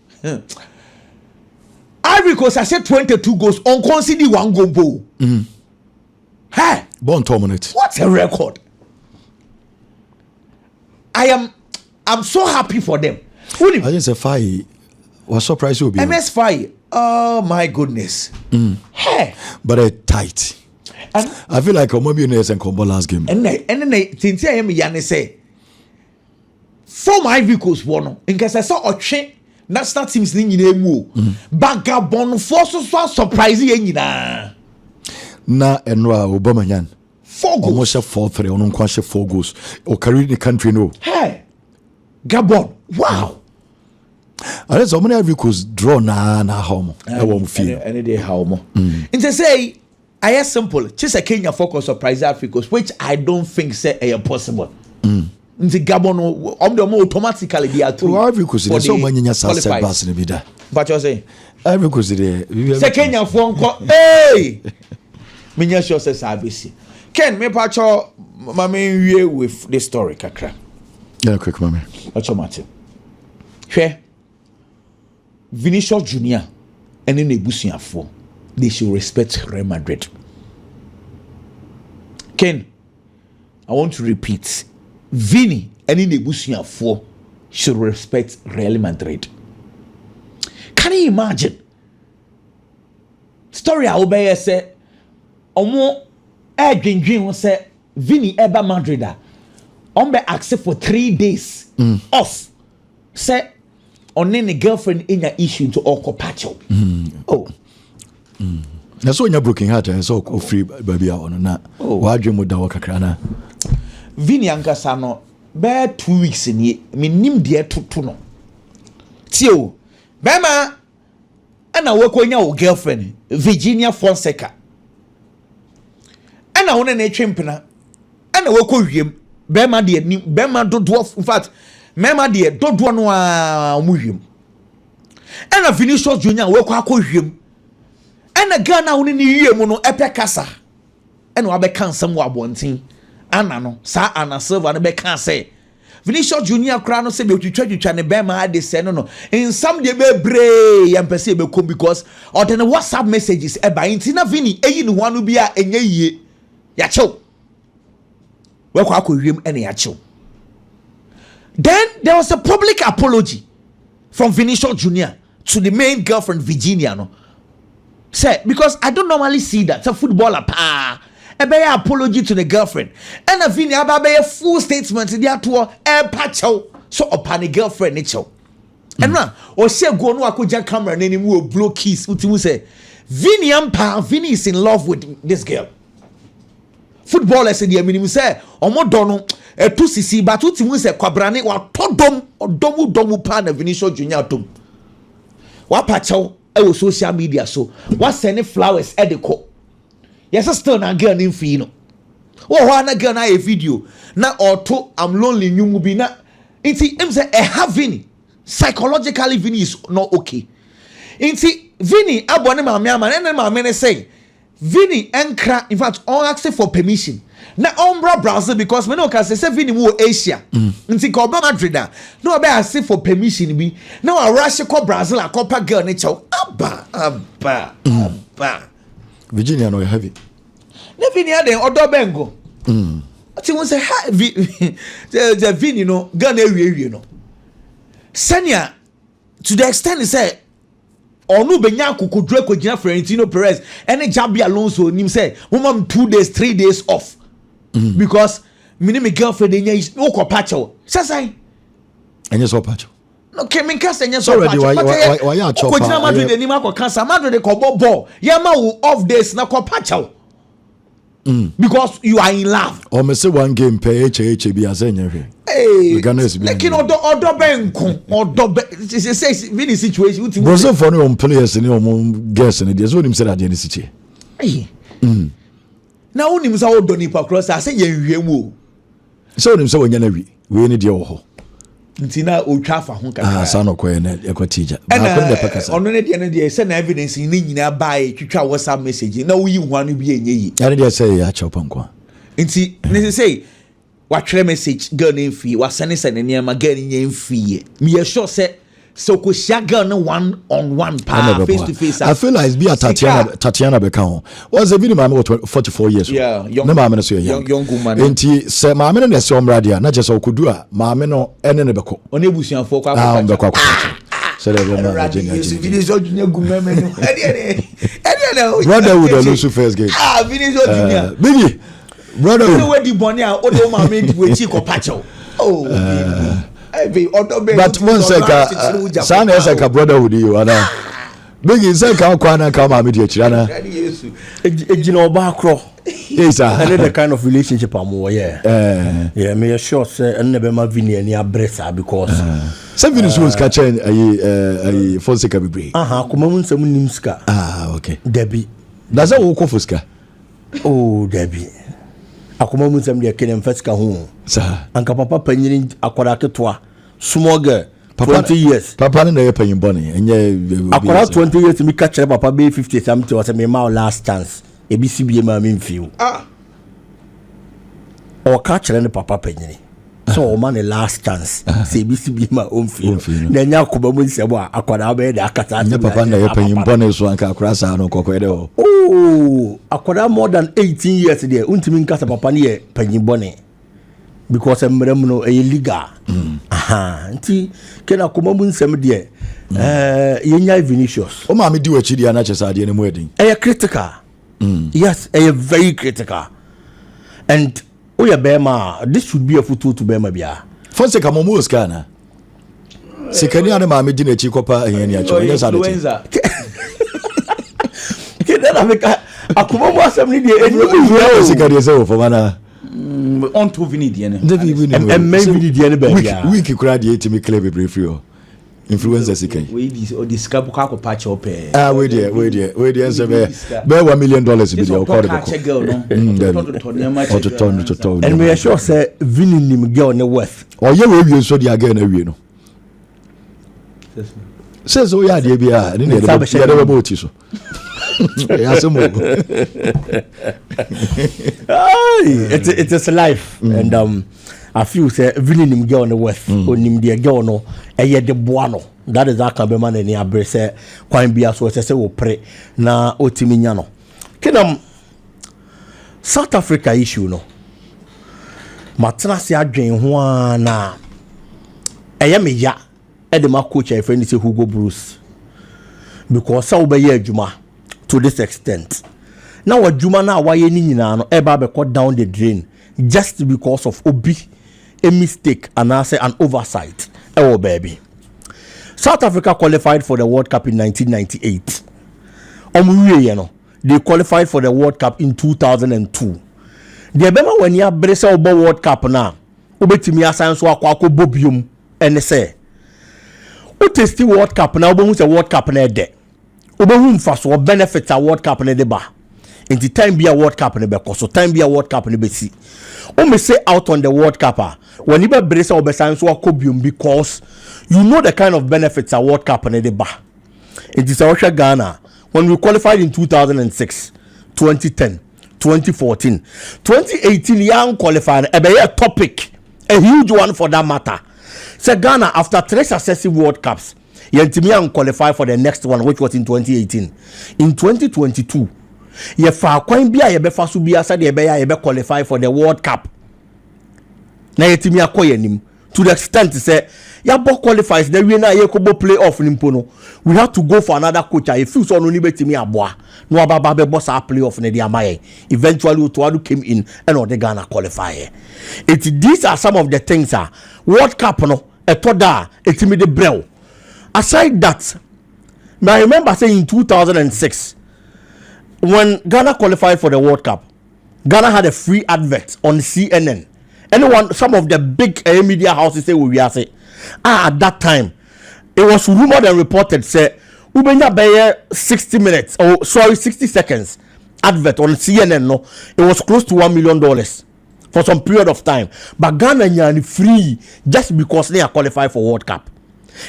Ivory Coast I said 22 goals on consider 1 goal bowl. Hey, born dominate. What's a record? I'm so happy for them. I didn't say Fai was surprised you be. MS Fai. Oh my goodness. Hey. But they're tight. And I feel like Omobi Ness and Combo last game. And then since I am Yanni say former Ivory Coast one in case I saw a national teams ni nyina emu but Gabon force so surprise ye nyina na enwa Aubameyang 4 goals almost 4-3 on kwashe 4 goals o carry the country no hey Gabon wow and so many Ivory Coast draw na home e won feel any day how mo into say I am simple just a Kenya focus surprise Africa which I don't think say possible into Gabon automatically they are through Ivory Coast so many success pass ni bida but you say Ivory Coast say Kenya for hey me nya sure say service Ken me pacho mama wie with the story kakra yeah quick mama pacho mate hwe Vinicius Junior and in ebusuafo they should respect Real Madrid. Ken, I want to repeat. Vini and in ebusuafo should respect Real Madrid. Can you imagine? Story I obey say omo dream say Vini eba Madrid be accept for 3 days off. Say on any girlfriend in your issue to Oko Pacho. Oh. That's when you're broken heart and so free baby on na. Why dream with the work crana? Vini Ankasano, bear 2 weeks in ye, minim dear to no. Tio, Bema, and I work on your girlfriend, Virginia Fonseca. And I want a championer, and I work with him, Bema dear, Bema do dwarf, in fact. Mema dear don't want to him. And a Vinicius Junior work him. And a girl now in the year mono epicasa. And wabe can somewhat wanting. Anano, sa ana serve and be can say. Vinicius Junior crown say you try to channel Bema had this no. In some day be bray and perceive because or then WhatsApp messages eba intina Vini in one will be a ye. Yacho. Work him any yacho. Then there was a public apology from Vinicius Junior to the main girlfriend Virginia. No, say because I don't normally see that. It's a footballer, a bear apology to the girlfriend, and a Vini a full statement in the tour a pacho so upon the girlfriend nature. And now, or say go no akuja camera and any more blow kiss. Utimu say Vini Vini is in love with this girl. Footballer said the minimum say omo dono to sisi but utimu say kwabrane wa todom odomu pa na Vinicius Junior tom wa pacho e social media so wa send flowers e de ko yes still na girl nim fi no wo ho na girl na e video na auto I'm lonely nyumu bi na inti em say e have Vini psychologically Vini is not okay inti Vini abone maame ama na maame ne say Vini enkra in fact on ask for permission na ombra Brazil because me no can say Vini mu Asia nti ko ba Madrid no be ask for permission bi na wa rush ko Brazil akopa girl ne chow abba Virginia no heavy na Vini aden odo bengo ati won say ha the Vini no girl na ewie no senior to the extent say onu benya kokodre kogina Florentino Perez ene Jabi Alonso nim say mom 2 days 3 days off because me girlfriend enya is no ko pacho sasai enya so pacho no kemin kasa enya so pacho why ya chop kogina Madrid eni ma ko cancer Madrid ko bobo ya ma wo off days na ko pacho because you are in love or me say one game pay HHB as enya hwe lekin odo benko odo say Vini situation uti Brazil for no players ni o guess ni dey so nim say that dey sitie na unim say odo ni pa cross say ye hwem o so nim say wonya na we ni dey wo ho nti na otwa fa ho kaka sa no ko na ekwatija ba ko de pekasa ono ne dey say na evidence ni nyina bae twitwa WhatsApp message na wo yi ho anu bi enye yi ya dey say ya chop nko nti ne say watchre message girl name fee wa send ne ma girl name fee me sure say so ko share girl no one on one pa face to face I feel like it's be a Tatiana Beckham was a video man 44 years yeah no ma me so young woman enti say ma me no so mradia na je so kodu a ma me no ene ne beko oni ebusuanfo kwa kwa so they be na Vinicius Junior gumeme no ede brother would lose first game Vinicius Junior Biggie brother we di boni a o do ma me we chi ko pacho oh but one second san esa ka brotherhood you ana big say ka kwa na ka ma me di chira na ejina oba akro yes and the kind of relationship am yeah me sure say and never ma Vini any abresa because some Vini was catching a Fonseca be kuma mun sem nim ska okay Debbie that's how ko fuska Debbie akoma mun sem de kenem feska ho sir anka papa panyin akwara ketwa small girl 20 years papa na ye panyin boni enye akwara 20 years mi ka chere papa be 50 something was me ma last chance ebcba ma me mfiu o ka chere ne papa panyin so o man the last chance say ebcba ma o mfiu na nya akoma mun sem akwara be de akata ne papa na ye panyin boni so anka akwara sa no kokko de o akwara more than 18 years there untimi nkasa papa ne ye panyin boni because emrem no illegal nti kena koma mun sem de yenya Vinicius o ma me di wachi dia na chesa de ne mu edin critical yes very critical and oya bema this should be a photo to bema bia Fonseca momo scanner sekani ane ma me di na chi kopa ehia ni acho yes influenza kena na meka akuma mo asem ni de enu sekani se wo fomana on to Vini diene Vini diene ba ya week kura de etimi club be free o influencer sekai we di o discover ka ko patch up we there so be $1 million be dey record the girl no and me sure say Vini nim girl ne worth o ye we wie so dia girl na wie no says o ya de bia ni ne de be oti so it is life and I feel say Vini nim girl on the west onim de girl no eye de boa no that is that can be man any abre say kwan bia so say wo pre na otimi nya no kinam South Africa issue no matena se adwen ho na eye me ya e de ma coach e friend say Hugo Bruce because sa wo be ye adwuma to this extent now adwuma na waye ni nyina no e ba be cut down the drain just because of a mistake and I say an oversight baby. South Africa qualified for the World Cup in 1998 they qualified for the World Cup in 2002 the bema when ya bresa obo World Cup na obetimi asan so akwa bobium ene say o testi World Cup na obo hu say World Cup na de obehu mfaso benefits a World Cup ne de ba in time be a World Cup ne be so time be a World Cup ne be si o me say out on the World Cup when you be brace obesan so akobium because you know the kind of benefits a World Cup ne de ba it is our Ghana when we qualified in 2006 2010 2014 2018 young qualified e be a topic a huge one for that matter say Ghana after 3 successive World Cups yentimi an qualify for the next one which was in 2018 in 2022 ye fa kwan bia ye be fa so bia sa de be ya ye be qualify for the World Cup na yetimi akoyanim to the extent say ya bo qualifies the we na ye ko bo playoff nimpo no we have to go for another coach I feel so no ni betimi aboa no ababa be boss a playoff ne de amaye eventually Otuadu came in and the Ghana qualify these are some of the things World Cup no etoda etimi de brew. Aside that, I remember saying in 2006, when Ghana qualified for the World Cup, Ghana had a free advert on CNN. Some of the big media houses say we are say, at that time, it was rumored and reported say, Ubenya Bayer 60 seconds advert on CNN. No, it was close to $1 million for some period of time. But Ghana are free just because they are qualified for World Cup.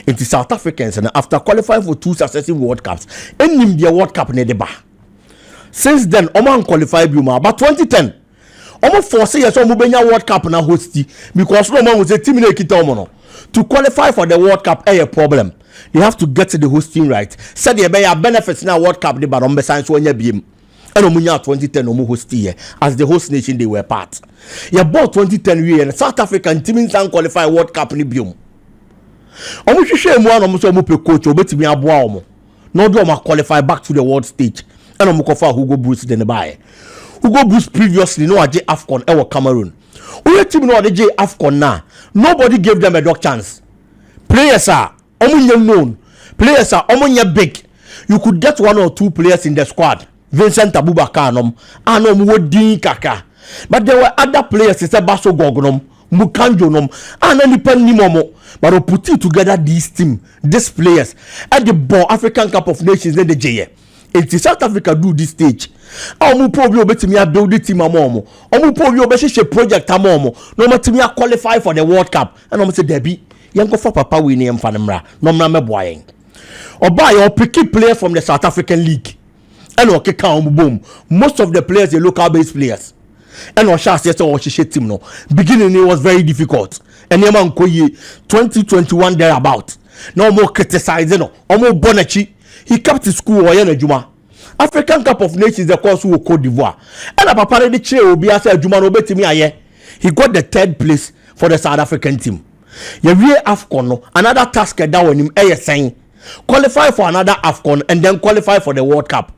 It is South Africans and after qualifying for 2 successive World Cups, any their World Cup ne deba. Since then, Oman qualified Buma, but 2010, Oman 4 years Oman benya World Cup na hosti because no man was a team in Ekita to qualify for the World Cup. A problem. They have to get to the hosting right. Said they bear benefits now World Cup. They but on science when you be and Omunya 2010 Omu host here as the host nation they were part. Yeah, bought 2010 we and South African teams can qualify World Cup ni biom. Omu hwehwe mu an omu so omu pe coach obetimi aboa omu no do omu qualify back to the world stage and omu kofa Hugo Bruce den buy Hugo Bruce previously no aje AFCON e wo Cameroon Who team no the J AFCON now? Nobody gave them a dog chance. Players are known. Players are big. You could get 1 or 2 players in the squad. Vincent Abubakar anom wodi kaka. But there were other players, it's a Baso Gogonom, Mukanjo nom, and any pen momo. But we put it together these team, these players at the ball African Cup of Nations in the J. It's South Africa do this stage. Omu probably obetimi a build the team amomo. Omu probably obeshe project amomo. No matimi a qualify for the World Cup. And omu say Debbie, yanko for papa we name fanamra. No mna boying. Or buy or pick players from the South African League. And okay count boom. Most of the players are local based players. And our chance yes or she team no. Beginning it was very difficult. And yaman koye 2021 thereabout. No more criticizing no. Omo Bonachi. He kept his school or yana juma. African Cup of Nations the course who Cote d'Ivoire. And a papa the chair will be as a juma no bet me aye. He got the 3rd place for the South African team. You real AFCON no another task that when him saying qualify for another AFCON and then qualify for the World Cup.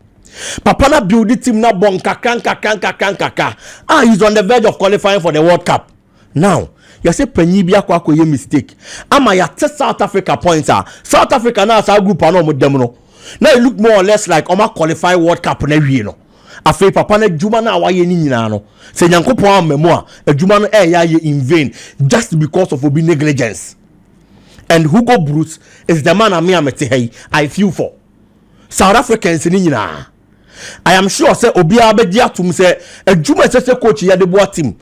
Papa na build the team na bon kaka. He's on the verge of qualifying for the World Cup. Now, you say penyi bia kwa koye mistake. Ama ya test South Africa points are. South Africa now as a group ano mo dem no. Now it look more or less like Oma qualify World Cup na wie no. Afei papa na juma na waye ni nyina no. Se Nyankopon amemo a juma no ya in vain just because of obi negligence. And Hugo Bruce is the man I feel for. South Africans ni nyina. I am sure say obi abedi atum say juma say coach ya de boa team.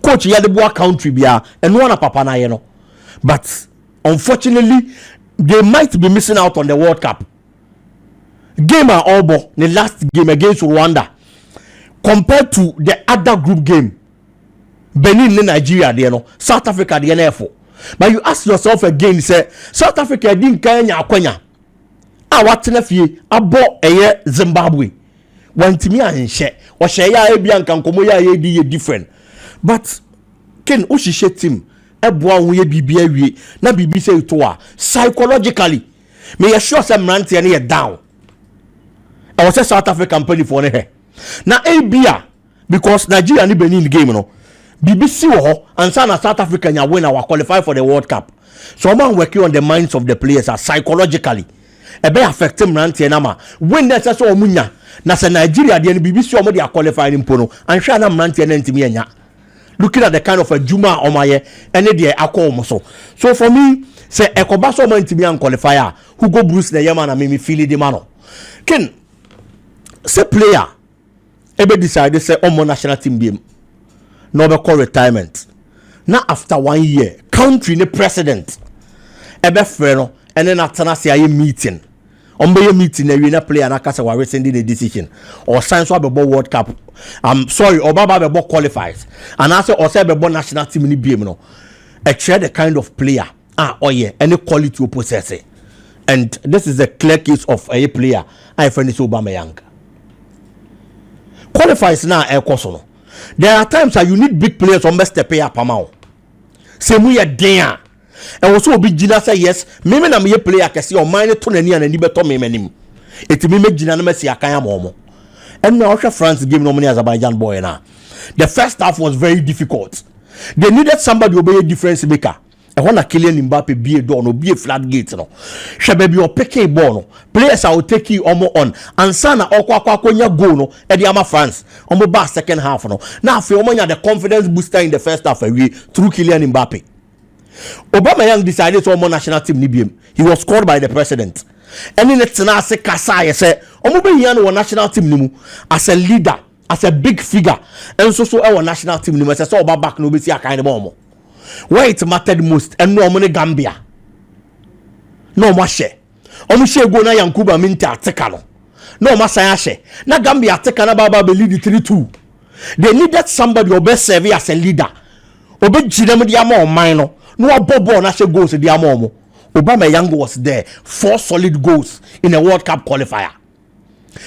Coach ya de boa country bia and one papa na ye no. But unfortunately they might be missing out on the World Cup. Game are all the last game against Rwanda compared to the other group game. Benin in Nigeria there no, South Africa there therefore. But you ask yourself again, say South Africa didn't kanya akwanya. What fie abo eye Zimbabwe. Wantimi anhye. Wo hye ya ebia nkan komo ya ye di different. But ken ushishe team eboa wo ye bibia wie na bibi say to a psychologically me you sure say mrante na ye down. I was a South African company for ne. Na ebia because Nigeria ni Benin game no. BBC wo and South Africa nya win our qualify for the World Cup. So man working on the minds of the players psychologically. Ebe affect mrante na ma. When that so omunya na say Nigeria the BBC omo dey qualify in pono and hwa na mrante na ntimi anya. Looking at the kind of a Juma omaye ene dey akọ so for me say ekoba so man ntimi an qualifier Hugo Bruce na yama na me feel the man. Ken say player ebe decide say omo national team biem no be call retirement na after 1 year country ne president ebe frɛ no ene na tana say aye meeting ombe meeting na we na player na kasa wa rescinding the decision or sign so abebo World Cup I'm sorry obaba abebo qualifies and I say or say abebo national team ni biem no share the kind of player yeah any quality you possess and this is a clear case of a player I friend is Aubameyang. Qualifies now no. There are times that you need big players on best pay up amount. Say we are there. And also big Gina say yes, me na me player can see on mine to nani and ni beto me menim. It me make Gina na me see akanya momo. And now France game no money Azerbaijan boy na. The first half was very difficult. They needed somebody who be a difference maker. I want to Kylian Mbappe be a door no be a flat gate no. Shebe be o peke ball no. Players will take you on and sana okwa konya go no e dey ama France. Omo ba second half no. Now fe omo nya the confidence booster in the first half away through Kylian Mbappe. Aubameyang decided to omo national team ni biem. He was called by the president. And in it na say kasa ye say omo be here no national team ni mu as a leader, as a big figure. And so our national team ni mu say so oba back no be see akan de omo. Where it mattered most and no money Gambia. No mashe. Omushe go na Yankuba Minta atekano. No masayashe. Na Gambia atekana baba be lead 3-2. They needed somebody who best serve as a leader. Obe jidem di ama on mine no bobo na she goals di ama omo. Aubameyang was there. 4 solid goals in a World Cup qualifier.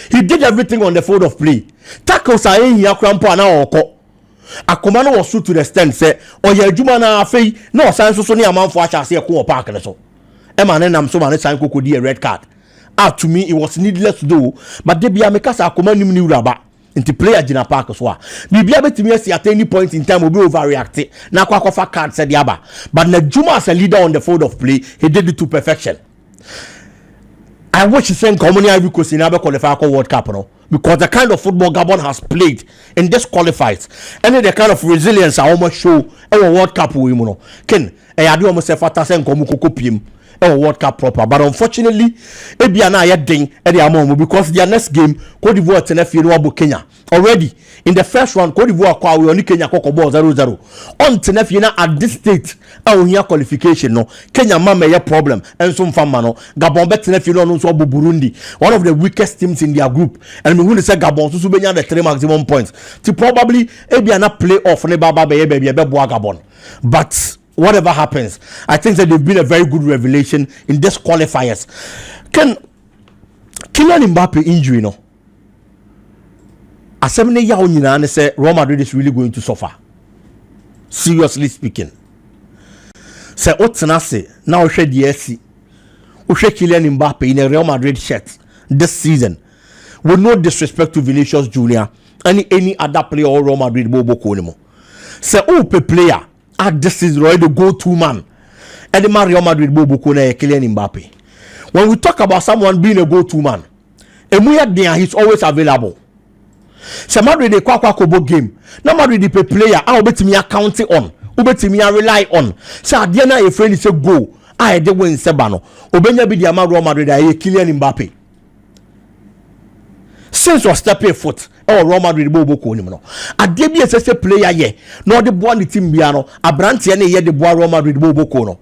He did everything on the field of play. Tackles are in here crampo na oko. Akomano was true to the extent say oye adwuma na afei na osan so ne amanfo acha ase ko park ne so e ma ne nam so ma ne san kokodi a red card to me it was needless to do but they be ameka sa akoma nim ni uraba Nti player Gina Park so a bibia betimi asi at any point in time will be overreact na kwa card said yaba but na Juma as a leader on the field of play he did it to perfection. I wish he sent Common Ivory Coast in qualify for World Cup no because the kind of football Gabon has played in this qualifies and the kind of resilience I almost show our World Cup we no ken I do almost say fata sen komu kokopiem a World Cup proper but unfortunately ebia na yedin e dey amon because their next game Cote d'Ivoire tenefie no abo Kenya already in the first round Cote d'Ivoire kwa we oni Kenya kokoball 0-0 on tenefie na at this state a ohia qualification no Kenya mama ye problem enso mfama no Gabon bet tenefie no so abo Burundi one of the weakest teams in their group and me who say Gabon so benya the 3 maximum points to probably ebia na play off ne baba be ye be boa Gabon but whatever happens, I think that they've been a very good revelation in this qualifiers. Can Kylian Mbappe injury no? Asemne ya onyina ne say Real Madrid is really going to suffer. Seriously speaking. Say otena se na ohwe de asi. Ohwe Kylian Mbappe in a Real Madrid shirt this season. With no disrespect to Vinicius Junior any other player or Real Madrid bobo ko ni mo. Say pe player this is really the go-to man. And the Real Madrid Bobo na Kylian Mbappe. When we talk about someone being a go-to man, he's always available. So Madrid they kwa kobo game. Na Madrid the player I obetimi account on. Obetimi rely on. So Adiana a friend say go. I dey win sebano. Obenya bi the Real Madrid Kylian Mbappe. Since was stepping foot Real Madrid bobo ko ni no ade bi ese player ye no de boa ni team bia no abrante na ye de boa Real Madrid bobo ko no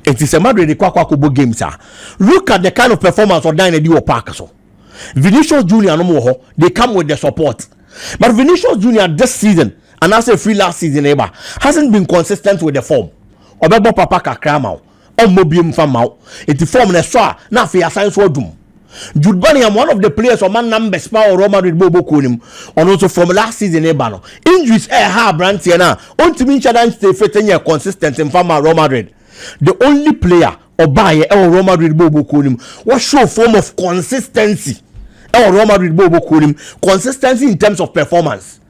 it is a Madrid kwa ko games ah look at the kind of performance of Dine the park so Vinicius Junior no mo they come with the support but Vinicius Junior this season and as a free last season ever hasn't been consistent with the form obebo papa kakra ma o mobiem fa ma it form na so na fe assign so dum Jude Bellingham, one of the players on man numbers power Real Madrid bobo kunim on also from last season ebano injuries hard brand na on to mean challenge stay fit and consistent in farmer Real Madrid the only player or buy Real Madrid bobo kunim what show form of consistency Real Madrid bobo kunim consistency in terms of performance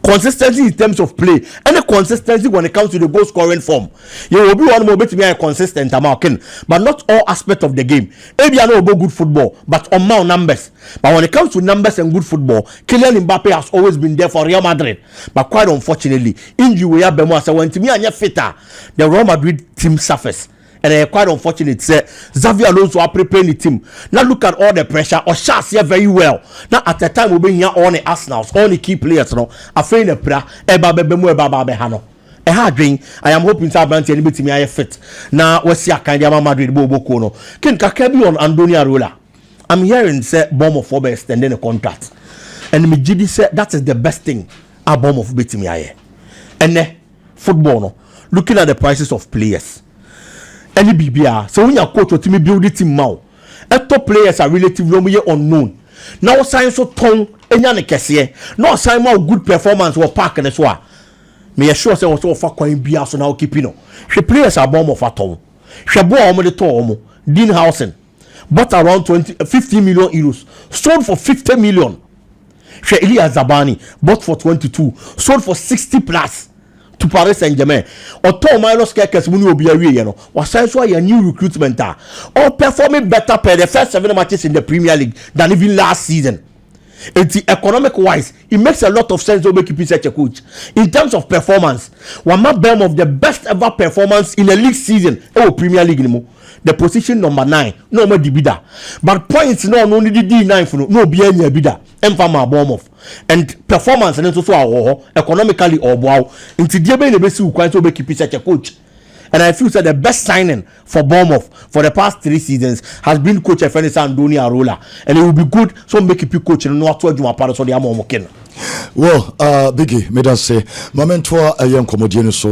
consistency in terms of play and the consistency when it comes to the goal scoring form. You will be one more bit to be a consistent American, but not all aspects of the game. Maybe I know about good football, but on more numbers. But when it comes to numbers and good football, Kylian Mbappe has always been there for Real Madrid. But quite unfortunately, injury we have been so when to me and your fitter, the Real Madrid team suffers. And quite unfortunate, say Xavi Alonso are preparing the team. Now look at all the pressure. or shots here very well. Now at the time we bring here all the Arsenals, all the key players. No, I feel the prayer. I am hoping to have anybody me fit. Now we see a kind of Madrid bobo kono. Can Kakebi on Andonia Rola. I'm hearing say bomb of Fobe extending a contract, and me Gidi said that is the best thing. A bomb of beating me aye. And football no. Looking at the prices of players. Any BBR. So when your coach or team build the team now, top players are relatively unknown. Now sign so tongue any kesiye. Now sign more good performance or park and so on. Me assure say also for coin bia so now keeping no. She players are bomb of a tongue. She bought omo the tongue Dean Housen bought around 50 million euros, sold for 50 million. She Elia Zabani bought for 22, sold for 60 plus. To Paris Saint-Germain or to minus kekes muni obi awie ye no was so a new recruitment or performing better per the first 7 matches in the Premier League than even last season. It's economic wise it makes a lot of sense to make you such a coach in terms of performance one man bam of the best ever performance in a league season Premier League anymore. The position number 9 no more dibida but points no only the D9 for no be any bida emfama bomb off and performance and so economically or wow into the be the see quite to make you such a coach. And I feel that the best signing for Bournemouth for the past 3 seasons has been coach Efenisa Andoni Arola, and it will be good so make you coach and not to Juma Para so the Amo Mokena. Well, Biggie, made us say, Momentua a young comedian so.